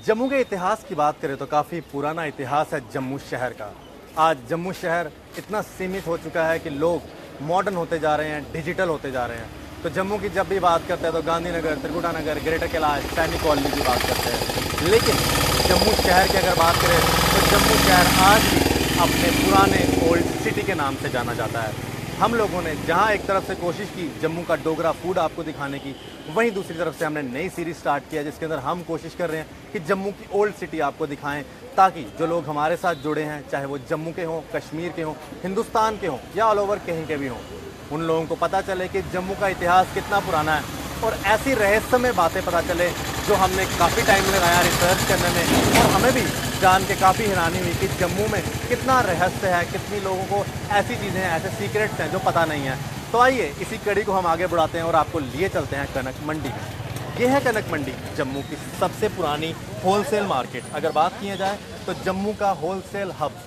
जम्मू के इतिहास की बात करें तो काफ़ी पुराना इतिहास है जम्मू शहर का। आज जम्मू शहर इतना सीमित हो चुका है कि लोग मॉडर्न होते जा रहे हैं, डिजिटल होते जा रहे हैं। तो जम्मू की जब भी बात करते हैं तो गांधीनगर, त्रिकुटा नगर, ग्रेटर कैलाश, सैनिक कॉलोनी की बात करते हैं। लेकिन जम्मू शहर की अगर बात करें तो जम्मू शहर आज भी अपने पुराने ओल्ड सिटी के नाम से जाना जाता है। हम लोगों ने जहां एक तरफ से कोशिश की जम्मू का डोगरा फूड आपको दिखाने की, वहीं दूसरी तरफ से हमने नई सीरीज स्टार्ट किया जिसके अंदर हम कोशिश कर रहे हैं कि जम्मू की ओल्ड सिटी आपको दिखाएं, ताकि जो लोग हमारे साथ जुड़े हैं, चाहे वो जम्मू के हों, कश्मीर के हों, हिंदुस्तान के हों या ऑल ओवर कहीं के भी हों, उन लोगों को पता चले कि जम्मू का इतिहास कितना पुराना है और ऐसी रहस्यमय बातें पता चले जो हमने काफ़ी टाइम लगाया रिसर्च करने में, और हमें भी जान के काफ़ी हैरानी हुई कि जम्मू में कितना रहस्य है, कितनी लोगों को ऐसी चीज़ें हैं, ऐसे सीक्रेट्स हैं जो पता नहीं है। तो आइए इसी कड़ी को हम आगे बढ़ाते हैं और आपको लिए चलते हैं कनक मंडी में। ये है कनक मंडी, जम्मू की सबसे पुरानी होलसेल मार्केट। अगर बात की जाए तो जम्मू का होलसेल हब,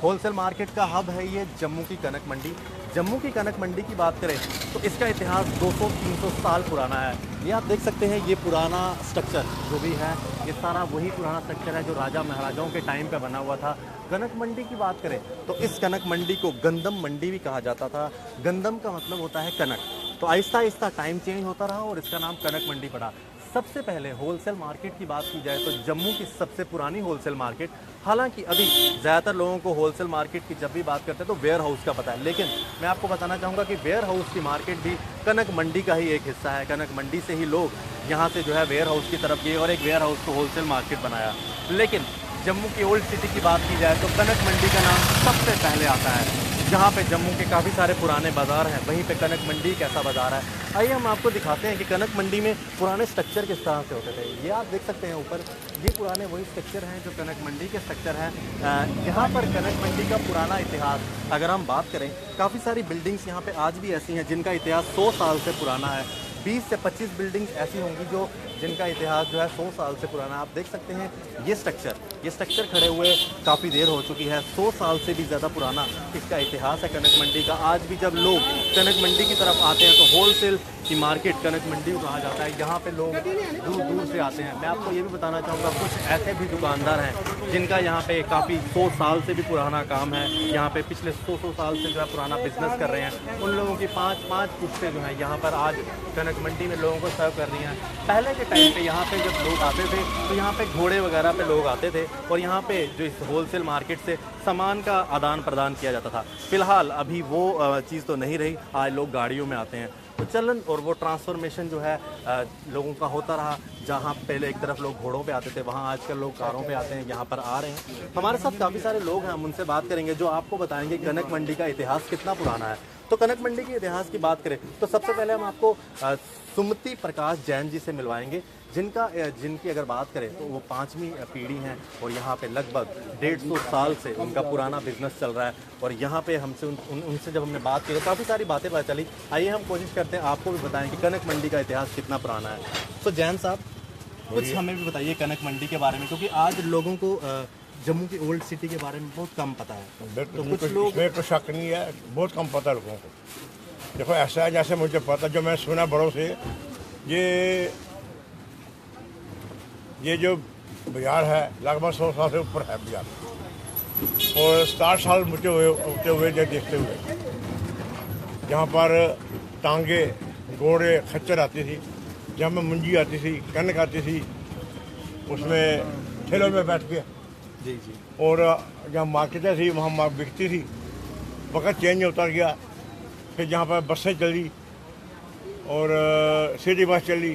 होलसेल मार्केट का हब है ये जम्मू की कनक मंडी। जम्मू की कनक मंडी की बात करें तो इसका इतिहास 200-300 साल पुराना है। ये आप देख सकते हैं, ये पुराना स्ट्रक्चर जो भी है, ये सारा वही पुराना स्ट्रक्चर है जो राजा महाराजाओं के टाइम पे बना हुआ था। कनक मंडी की बात करें तो इस कनक मंडी को गंदम मंडी भी कहा जाता था। गंदम का मतलब होता है कनक। तो आहिस्ता आहिस्ता टाइम चेंज होता रहा और इसका नाम कनक मंडी पड़ा। सबसे पहले होलसेल मार्केट की बात की जाए तो जम्मू की सबसे पुरानी होलसेल मार्केट, हालांकि अभी ज़्यादातर लोगों को होलसेल मार्केट की जब भी बात करते हैं तो वेयर हाउस का पता है, लेकिन मैं आपको बताना चाहूँगा कि वेयर हाउस की मार्केट भी कनक मंडी का ही एक हिस्सा है। कनक मंडी से ही लोग यहाँ से जो है वेयर हाउस की तरफ गए और एक वेयर हाउस को होलसेल मार्केट बनाया। लेकिन जम्मू की ओल्ड सिटी की बात की जाए तो कनक मंडी का नाम सबसे पहले आता है। जहाँ पे जम्मू के काफ़ी सारे पुराने बाज़ार हैं, वहीं पे कनक मंडी एक ऐसा बाज़ार है। आइए हम आपको दिखाते हैं कि कनक मंडी में पुराने स्ट्रक्चर किस तरह से होते थे। ये आप देख सकते हैं ऊपर, ये पुराने वही स्ट्रक्चर हैं जो कनक मंडी के स्ट्रक्चर हैं। यहाँ पर कनक मंडी का पुराना इतिहास अगर हम बात करें, काफ़ी सारी बिल्डिंग्स यहाँ पे आज भी ऐसी हैं जिनका इतिहास 100 साल से पुराना है। 20 से 25 बिल्डिंग्स ऐसी होंगी जो जिनका इतिहास जो है 100 साल से पुराना। आप देख सकते हैं ये स्ट्रक्चर खड़े हुए काफ़ी देर हो चुकी है। 100 साल से भी ज़्यादा पुराना इसका इतिहास है कनक मंडी का। आज भी जब लोग कनक मंडी की तरफ आते हैं तो होलसेल की मार्केट कनक मंडी को कहा जाता है। यहाँ पे लोग दूर दूर से आते हैं। मैं आपको ये भी बताना चाहूँगा, कुछ ऐसे भी दुकानदार हैं जिनका यहाँ पे काफ़ी 100 साल से भी पुराना काम है। यहाँ पे पिछले 100 साल से जो है पुराना बिजनेस कर रहे हैं। उन लोगों की 5-5 पुश्तें जो हैं यहाँ पर आज कनक मंडी में लोगों को सर्व कर रही हैं। पहले के टाइम पे यहाँ पे जब लोग आते थे तो यहाँ पे घोड़े वगैरह पे लोग आते थे और यहाँ पे जो इस होलसेल मार्केट से सामान का आदान प्रदान किया जाता था। फिलहाल अभी वो चीज़ तो नहीं रही, आज लोग गाड़ियों में आते हैं। तो चलन और वो ट्रांसफॉर्मेशन जो है लोगों का होता रहा। जहाँ पहले एक तरफ लोग घोड़ों पे आते थे, वहाँ आजकल लोग कारों पे आते हैं, यहाँ पर आ रहे हैं। हमारे साथ काफ़ी सारे लोग हैं, हम उनसे बात करेंगे जो आपको बताएंगे कनक मंडी का इतिहास कितना पुराना है। तो कनक मंडी के इतिहास की बात करें तो सबसे पहले हम आपको सुमति प्रकाश जैन जी से मिलवाएंगे, जिनकी अगर बात करें तो वो 5वीं पीढ़ी हैं और यहाँ पे लगभग 150 साल से उनका पुराना बिजनेस चल रहा है। और यहाँ पे हमसे उनसे जब हमने बात की तो काफ़ी सारी बातें पता चली। आइए हम कोशिश करते हैं आपको भी बताएं कि कनक मंडी का इतिहास कितना पुराना है। तो जैन साहब, कुछ हमें भी बताइए कनक मंडी के बारे में, क्योंकि आज लोगों को जम्मू की ओल्ड सिटी के बारे में बहुत कम पता है। तो कुछ लोग, इसमें तो शक नहीं है, बहुत कम पता है लोगों को। देखो ऐसा है जैसे मुझे पता, जो मैं सुना बड़ों से, ये जो बाजार है लगभग 100 साल से ऊपर है बाजार, और 60 साल मुझे होते हुए देखते हुए यहाँ पर टांगे, घोड़े, खच्चर आती थी, जहाँ में मुंजी आती थी, कनक आती थी, उसमें ठेलों में बैठ के जी जी, और जहाँ मार्केटें थी वहाँ बिकती थी। वक्त चेंज होता गया, फिर जहाँ पर बसें चली और सिटी बस चली,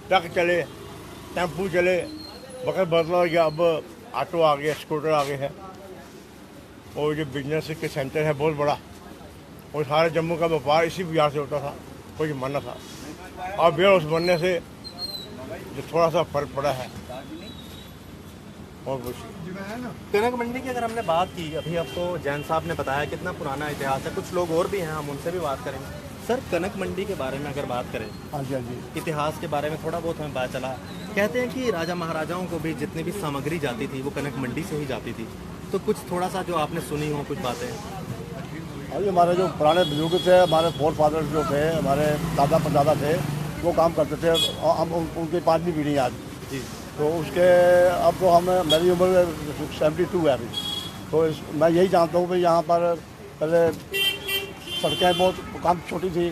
ट्रक चले, टेम्पू चले, वक्त बदला गया। अब ऑटो आ गए, स्कूटर आ गए हैं, और जो बिजनेस के सेंटर है बहुत बड़ा, और सारे जम्मू का व्यापार इसी बाजार से होता था, कोई जमाना था। अब वेयर हाउस बनने से जो थोड़ा सा फर्क पड़ा है। और कनक मंडी की अगर हमने बात की, अभी आपको जैन साहब ने बताया कितना पुराना इतिहास है। कुछ लोग और भी हैं, हम उनसे भी बात करेंगे। सर, कनक मंडी के बारे में अगर बात करें, हाँ जी, इतिहास के बारे में थोड़ा बहुत हमें पता चला। कहते हैं कि राजा महाराजाओं को भी जितनी भी सामग्री जाती थी वो कनक मंडी से ही जाती थी। तो कुछ थोड़ा सा जो आपने सुनी हो कुछ बातें। अभी हमारे जो पुराने बुजुर्ग थे, हमारे फोर फादर्स जो थे, हमारे दादा परदादा थे, वो काम करते थे। और हम उनकी 5वीं पीढ़ी आज। जी, तो उसके अब तो हम मेरी उम्र 72 है अभी। तो मैं यही जानता हूँ कि यहाँ पर पहले सड़कें बहुत काम छोटी थी,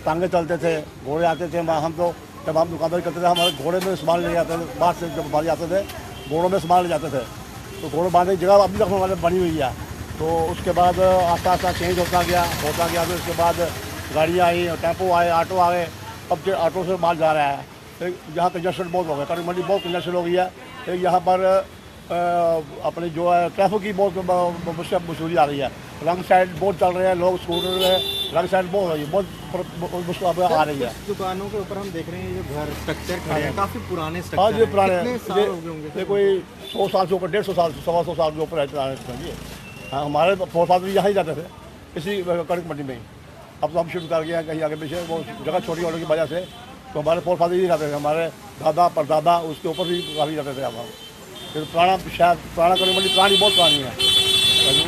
टांगे चलते थे, घोड़े आते थे। हम तो जब हम दुकानदारी करते थे हमारे घोड़े में सामान ले जाते थे, बाहर से जब बाहर जाते थे घोड़ों में सामान ले जाते थे। तो घोड़े बांधने की जगह अभी तक हमारे बनी हुई है। तो उसके बाद आस्ता आस्ता चेंज होता गया तो उसके बाद गाड़ियाँ आई, टेम्पो आए, ऑटो आ गए। अब जो ऑटो से माल जा रहा है, फिर यहाँ कंजस्शन बहुत हो गया, कनक मंडी बहुत कंजस्शन हो गई है। फिर यहाँ पर अपनी जो है ट्रैफिक की बहुत मसूरी आ रही है। रंग साइड बहुत चल रहे हैं लोग, स्कूटर में रंग साइड बहुत हो रही है, बहुत मुश्किल आ रही है। दुकानों के ऊपर हम देख रहे हैं ये घर स्ट्रक्चर खड़े हैं, काफ़ी पुराने हाँ स्ट्रक्चर ये हैं। पुराने कितने साल हो गए होंगे? ये कोई 100 साल से ऊपर, 150 साल, 125 साल के ऊपर है। हाँ, हमारे फोर फादर यहाँ ही जाते थे, इसी कनक मंडी में ही। अब तो हम शिफ्ट कर गए हैं कहीं आगे पीछे, वो जगह छोटी होने की वजह से। तो हमारे फोर फादर ही रहते थे, हमारे दादा परदादा उसके ऊपर भी काफ़ी रहते थे। हम फिर पुराना शहर, पुराना कनक मंडी पुरानी बहुत पुरानी है।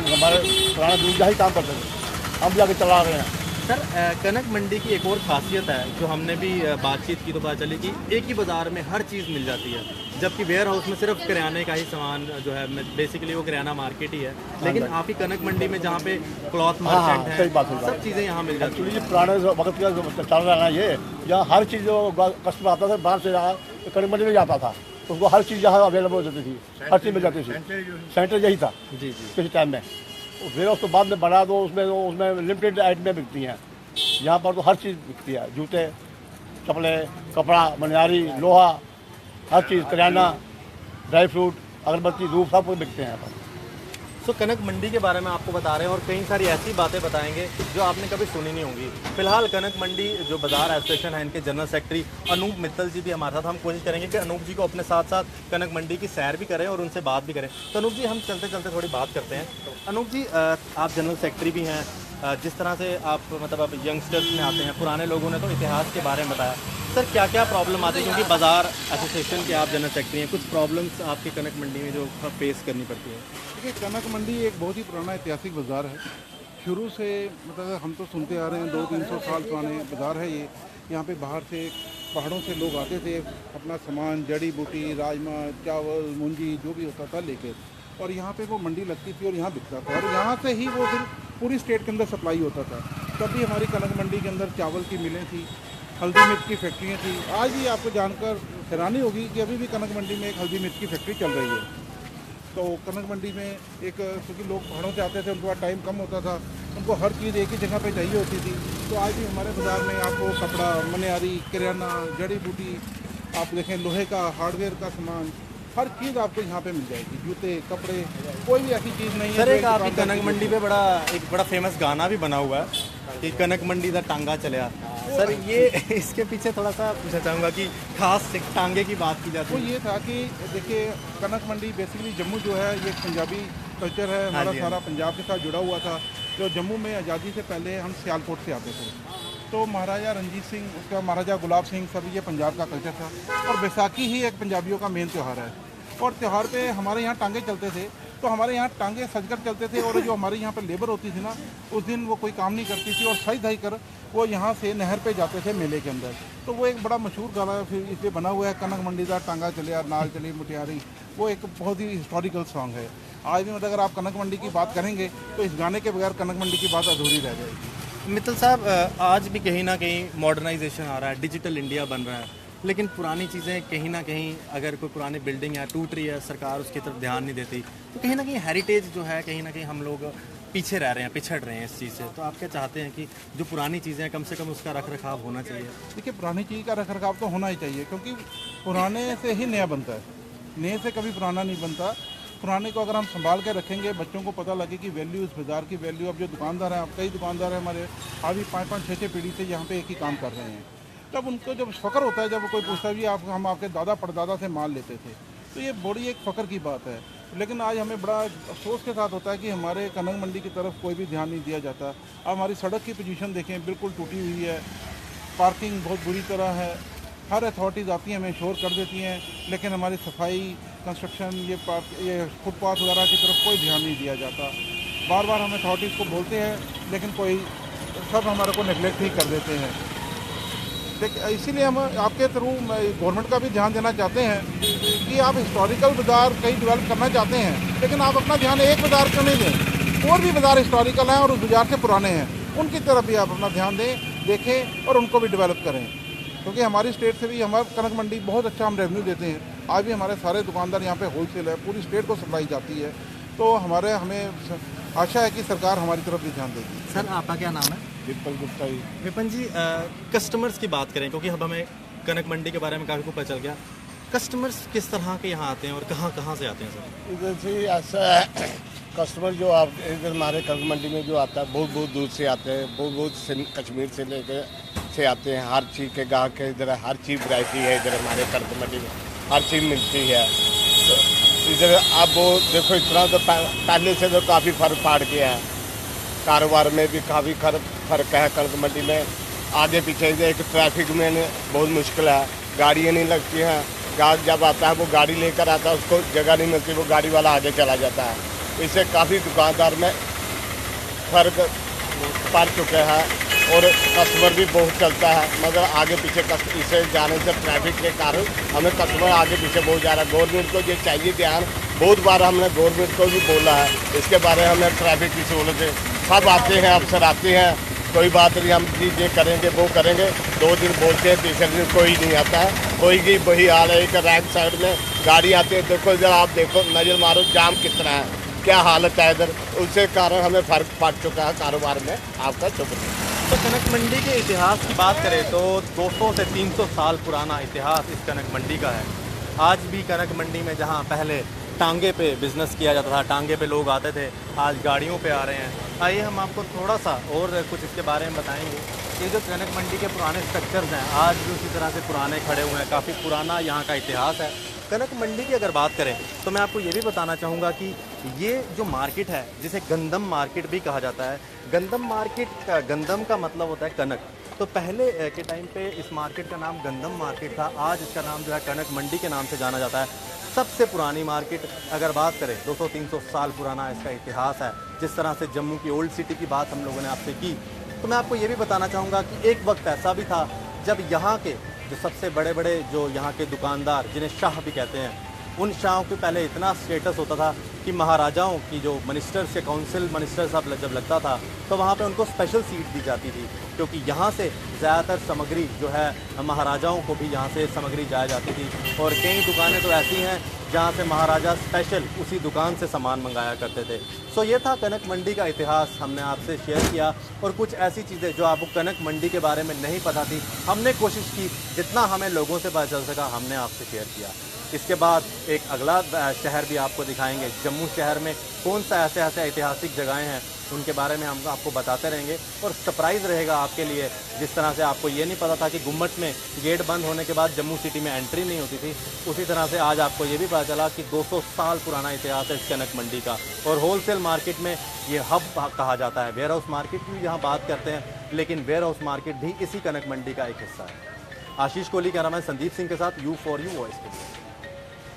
हमारे पुराना दूर ही काम करते थे, हम भी आगे चला रहे हैं। सर कनक मंडी की एक और खासियत है जो हमने भी बातचीत की तो पता चली कि एक ही बाज़ार में हर चीज़ मिल जाती है, जबकि वेयर हाउस में सिर्फ किराने का ही सामान जो है, बेसिकली वो किराना मार्केट ही है। लेकिन आप ही कनक मंडी में जहाँ पे क्लॉथ मार्केट है, सही बात है, सब चीज़ें यहाँ मिल जाती एक्चुअली पुराने वक्त का चल रहा है ना ये, यहाँ हर चीज़ जो कस्टमर आता था बाहर से, यहाँ कनक मंडी में जाता था, तो उसको हर चीज़ यहाँ अवेलेबल हो जाती थी, हर चीज़ मिल जाती थी। सेंटर यही था जी जी। किसी टाइम में। फिर उसको बाद में बना दो, उसमें लिमिटेड आइटमें बिकती हैं। यहाँ पर तो हर चीज़ बिकती है, जूते, चप्पले, कपड़ा, मनिहारी, लोहा, हर चीज़, किराना, ड्राई फ्रूट, अगरबत्ती, धूप, सब कुछ बिकते हैं यहाँ पर। तो कनक मंडी के बारे में आपको बता रहे हैं और कई सारी ऐसी बातें बताएंगे जो आपने कभी सुनी नहीं होंगी। फिलहाल कनक मंडी जो बाजार एसोसिएशन है, इनके जनरल सेक्रेटरी अनूप मित्तल जी भी हमारे साथ, हम कोशिश करेंगे कि अनूप जी को अपने साथ साथ कनक मंडी की सैर भी करें और उनसे बात भी करें। तो अनूप जी, हम चलते चलते थोड़ी बात करते हैं। अनूप जी, आप जनरल सेक्रेटरी भी हैं, जिस तरह से आप मतलब अब यंगस्टर्स में आते हैं, पुराने लोगों ने तो इतिहास के बारे में बताया। सर क्या क्या प्रॉब्लम आती है, क्योंकि बाज़ार एसोसिएशन के आप जनरल सेक्रेटरी हैं, कुछ प्रॉब्लम्स आपके कनक मंडी में जो फेस करनी पड़ती है? देखिए, कनक मंडी एक बहुत ही पुराना ऐतिहासिक बाज़ार है। शुरू से मतलब हम तो सुनते आ रहे हैं 200-300 साल पुराने बाज़ार है ये। यहाँ पे बाहर से पहाड़ों से लोग आते थे, अपना सामान, जड़ी बूटी, राजमा, चावल, मूंजी, जो भी होता था लेके, और यहाँ पे वो मंडी लगती थी और यहाँ बिकता था, और यहाँ से ही वो फिर पूरी स्टेट के अंदर सप्लाई होता था। तभी हमारी कनक मंडी के अंदर चावल की मिलें थी, हल्दी मिर्च की फैक्ट्रियाँ थी। आज भी आपको जानकर हैरानी होगी कि अभी भी कनक मंडी में एक हल्दी मिर्च की फैक्ट्री चल रही है। तो कनक मंडी में एक, क्योंकि लोग पहाड़ों से आते थे, उनके पास टाइम कम होता था, उनको हर चीज़ एक ही जगह पे चाहिए होती थी। तो आज भी हमारे बाज़ार में आपको कपड़ा, मनिहारी, किराना, जड़ी बूटी, आप देखें लोहे का, हार्डवेयर का सामान, हर चीज़ आपको यहाँ पे मिल जाएगी। जूते, कपड़े, कोई भी ऐसी चीज़ नहीं है। सर एक आपकी कनक मंडी पे एक बड़ा फेमस गाना भी बना हुआ है कि कनक मंडी दा टांगा चलिया। सर ये इसके पीछे थोड़ा सा पूछना चाहूँगा कि खास टांगे की बात की जाती वो है। ये था कि देखिए, कनक मंडी बेसिकली जम्मू जो है ये एक पंजाबी कल्चर है, हमारा सारा पंजाब के साथ जुड़ा हुआ था। जो जम्मू में आज़ादी से पहले हम सियालकोट से आते थे, तो महाराजा रंजीत सिंह, उसके बाद महाराजा गुलाब सिंह, सब ये पंजाब का कल्चर था। और बैसाखी ही एक पंजाबियों का मेन त्यौहार है, और त्यौहार पे हमारे यहाँ टांगे चलते थे। तो हमारे यहाँ टांगे सजकर चलते थे, और जो हमारे यहाँ पर लेबर होती थी ना, उस दिन वो कोई काम नहीं करती थी, और सज धज कर वो यहाँ से नहर पे जाते थे मेले के अंदर। तो वो एक बड़ा मशहूर गाना फिर इसलिए बना हुआ है, कनक मंडी दा टांगा चलिया, नाल चली मुटियारी। वो एक बहुत ही हिस्टोरिकल सॉन्ग है। आज भी मतलब अगर आप कनक मंडी की बात करेंगे तो इस गाने के बगैर कनक मंडी की बात अधूरी रह जाएगी। मित्तल साहब, आज भी कहीं ना कहीं मॉडर्नाइजेशन आ रहा है, डिजिटल इंडिया बन रहा है, लेकिन पुरानी चीज़ें कहीं ना कहीं, अगर कोई पुरानी बिल्डिंग है टूट रही है, सरकार उसकी तरफ ध्यान नहीं देती, तो कहीं ना कहीं हेरिटेज जो है, कहीं ना कहीं हम लोग पीछे रह रहे हैं, पिछड़ रहे हैं इस चीज़ से। तो आप क्या चाहते हैं कि जो पुरानी चीज़ें हैं कम से कम उसका रख रखाव होना चाहिए? देखिए, पुरानी चीज़ का रख रखाव तो होना ही चाहिए, क्योंकि पुराने से ही नया बनता है, नए से कभी पुराना नहीं बनता। पुराने को अगर हम संभाल के रखेंगे, बच्चों को पता लगे कि वैल्यू, इस बाज़ार की वैल्यू। अब जो दुकानदार हैं, अब कई दुकानदार हैं हमारे, अभी 5-5, 6-6 पीढ़ी से यहाँ पे एक ही काम कर रहे हैं। तब उनको जब फ़ख्र होता है, जब कोई पूछता है भी आप, हम आपके दादा परदादा से माल लेते थे, तो ये बड़ी एक फ़ख्र की बात है। लेकिन आज हमें बड़ा अफसोस के साथ होता है कि हमारे कनक मंडी की तरफ कोई भी ध्यान नहीं दिया जाता। अब हमारी सड़क की पोजीशन देखें, बिल्कुल टूटी हुई है, पार्किंग बहुत बुरी तरह है। हर अथॉरिटीज़ आती हैं, हमें शोर कर देती हैं, लेकिन हमारी सफाई, कंस्ट्रक्शन, ये फुटपाथ वगैरह की तरफ कोई ध्यान नहीं दिया जाता। बार बार हम अथॉरिटीज़ को बोलते हैं, लेकिन कोई सब हमारे को नेगलेक्ट ही कर देते हैं। लेकिन इसीलिए हम आपके थ्रू गवर्नमेंट का भी ध्यान देना चाहते हैं कि आप हिस्टोरिकल बाज़ार कहीं डेवलप करना चाहते हैं, लेकिन आप अपना ध्यान एक बाज़ार क्यों नहीं दें। और भी बाज़ार हिस्टोरिकल हैं और उस बाज़ार से पुराने हैं, उनकी तरफ भी आप अपना ध्यान दें, देखें और उनको भी डेवलप करें। क्योंकि हमारी स्टेट से भी हमारा कनक मंडी बहुत अच्छा हम रेवेन्यू देते हैं। आज भी हमारे सारे दुकानदार यहाँ पे होलसेल है, पूरी स्टेट को सप्लाई जाती है। तो हमें आशा है कि सरकार हमारी तरफ भी ध्यान देगी। सर आपका क्या नाम है? विपल गुप्ता जी। विपिन जी, कस्टमर्स की बात करें, क्योंकि अब हमें कनक मंडी के बारे में काफ़ी कुछ पता चल गया। कस्टमर्स किस तरह के यहाँ आते हैं और कहाँ कहाँ से आते हैं सर? इधर से ऐसा कस्टमर जो आप इधर हमारे कनक मंडी में जो आता है बहुत बहुत दूर से आते हैं, बहुत कश्मीर से लेकर से आते हैं। हर चीज़ के गाहक है इधर, हर चीज़ वैरायटी है इधर हमारे कनक मंडी में, हर चीज़ मिलती है। तो इधर आप वो देखो इतना तो पहले से तो काफ़ी फ़र्क पड़ गया है, कारोबार में भी काफ़ी फ़र्क है कनक मंडी में। आगे पीछे एक ट्रैफिक में बहुत मुश्किल है, गाड़ियाँ नहीं लगती हैं। गाहक जब आता है वो गाड़ी लेकर आता है, उसको जगह नहीं मिलती, वो गाड़ी वाला आगे चला जाता है। इससे काफ़ी दुकानदार में फ़र्क पड़ चुके हैं और कस्टमर भी बहुत चलता है, मगर आगे पीछे इसे जाने से ट्रैफिक के कारण हमें कस्टमर आगे पीछे बहुत जा रहा है। गवर्नमेंट को ये चाहिए ध्यान, बहुत बार हमने गवर्नमेंट को भी बोला है इसके बारे में। हमें ट्रैफिक की सहूलत सब आते हैं, अफसर आते हैं, कोई बात नहीं, हम ये करेंगे वो करेंगे, 2 दिन बोलते हैं, तीसरे दिन कोई नहीं आता है। कोई की वही हाल है कि रैक साइड में गाड़ी आती है, देखो इधर आप देखो, नज़र मारो जाम कितना है, क्या हालत है इधर। उसके कारण हमें फ़र्क पड़ चुका है कारोबार में। आपका शुक्रिया। तो कनक मंडी के इतिहास की बात करें तो 200 से 300 साल पुराना इतिहास इस कनक मंडी का है। आज भी कनक मंडी में जहां पहले टांगे पे बिज़नेस किया जाता था, टांगे पे लोग आते थे, आज गाड़ियों पे आ रहे हैं। आइए हम आपको थोड़ा सा और कुछ इसके बारे में बताएंगे। ये जो कनक मंडी के पुराने स्ट्रक्चर्स हैं आज भी उसी तरह से पुराने खड़े हुए हैं, काफ़ी पुराना यहाँ का इतिहास है। कनक मंडी की अगर बात करें तो मैं आपको ये भी बताना चाहूँगा कि ये जो मार्केट है जिसे गंदम मार्केट भी कहा जाता है, गंदम मार्केट, गंदम का मतलब होता है कनक। तो पहले के टाइम पे इस मार्केट का नाम गंदम मार्केट था, आज इसका नाम जो है कनक मंडी के नाम से जाना जाता है। सबसे पुरानी मार्केट अगर बात करें 200-300 साल पुराना इसका इतिहास है। जिस तरह से जम्मू की ओल्ड सिटी की बात हम लोगों ने आपसे की, तो मैं आपको ये भी बताना चाहूँगा कि एक वक्त ऐसा भी था जब यहाँ के जो सबसे बड़े बड़े जो यहाँ के दुकानदार, जिन्हें शाह भी कहते हैं, उन शाहों के पहले इतना स्टेटस होता था कि महाराजाओं की जो मिनिस्टर्स या काउंसिल मिनिस्टर साहब जब लगता था तो वहाँ पे उनको स्पेशल सीट दी जाती थी, क्योंकि यहाँ से ज़्यादातर सामग्री जो है महाराजाओं को भी यहाँ से सामग्री जाया जाती थी। और कई दुकानें तो ऐसी हैं जहाँ से महाराजा स्पेशल उसी दुकान से सामान मंगाया करते थे। सो ये था कनक मंडी का इतिहास, हमने आपसे शेयर किया। और कुछ ऐसी चीज़ें जो आपको कनक मंडी के बारे में नहीं पता थी, हमने कोशिश की जितना हमें लोगों से पता चल सका हमने आपसे शेयर किया। इसके बाद एक अगला शहर भी आपको दिखाएंगे। जम्मू शहर में कौन सा ऐसे ऐतिहासिक जगहें हैं उनके बारे में हम आपको बताते रहेंगे। और सरप्राइज़ रहेगा आपके लिए, जिस तरह से आपको ये नहीं पता था कि गुम्मट में गेट बंद होने के बाद जम्मू सिटी में एंट्री नहीं होती थी, उसी तरह से आज आपको ये भी पता चला कि 200 साल पुराना इतिहास है इस कनक मंडी का। और होलसेल मार्केट में ये हब कहा जाता है। वेयर हाउस मार्केट की यहाँ बात करते हैं, लेकिन वेयर हाउस मार्केट भी इसी कनक मंडी का एक हिस्सा है। आशीष कोहली, कैमरामैन संदीप सिंह के साथ U4U वॉइस के लिए।